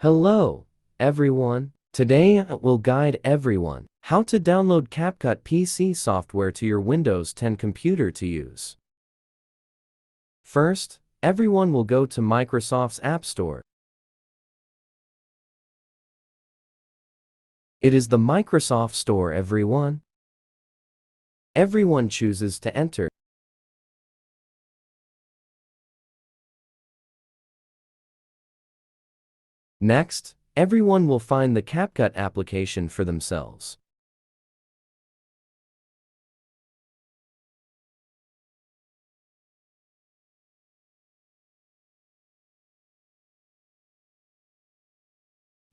Hello, everyone. Today I will guide everyone how to download Capcut PC software to your Windows 10 computer to use. First, everyone will go to Microsoft's App Store. It is the Microsoft Store, everyone. Everyone chooses to enter. Next, everyone will find the Capcut application for themselves.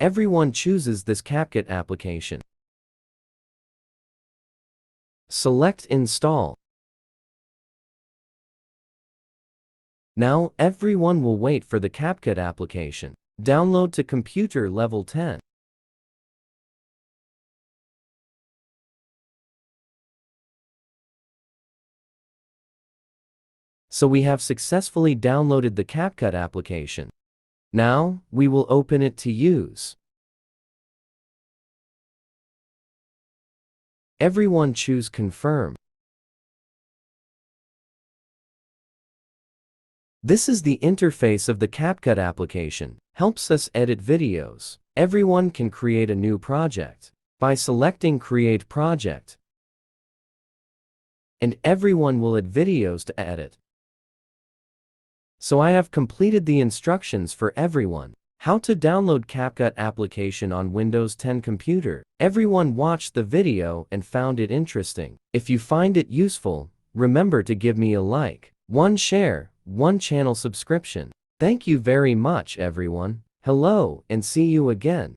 Everyone chooses this Capcut application. Select Install. Now, everyone will wait for the Capcut application. Download to computer level 10. So we have successfully downloaded the Capcut application. Now, we will open it to use. Everyone choose Confirm. This is the interface of the Capcut application. Helps us edit videos. Everyone can create a new project by selecting Create Project. And everyone will add videos to edit. So I have completed the instructions for everyone. How to download Capcut application on Windows 10 computer. Everyone watched the video and found it interesting. If you find it useful, remember to give me a like, one share, one channel subscription. Thank you very much, everyone. Hello, and see you again.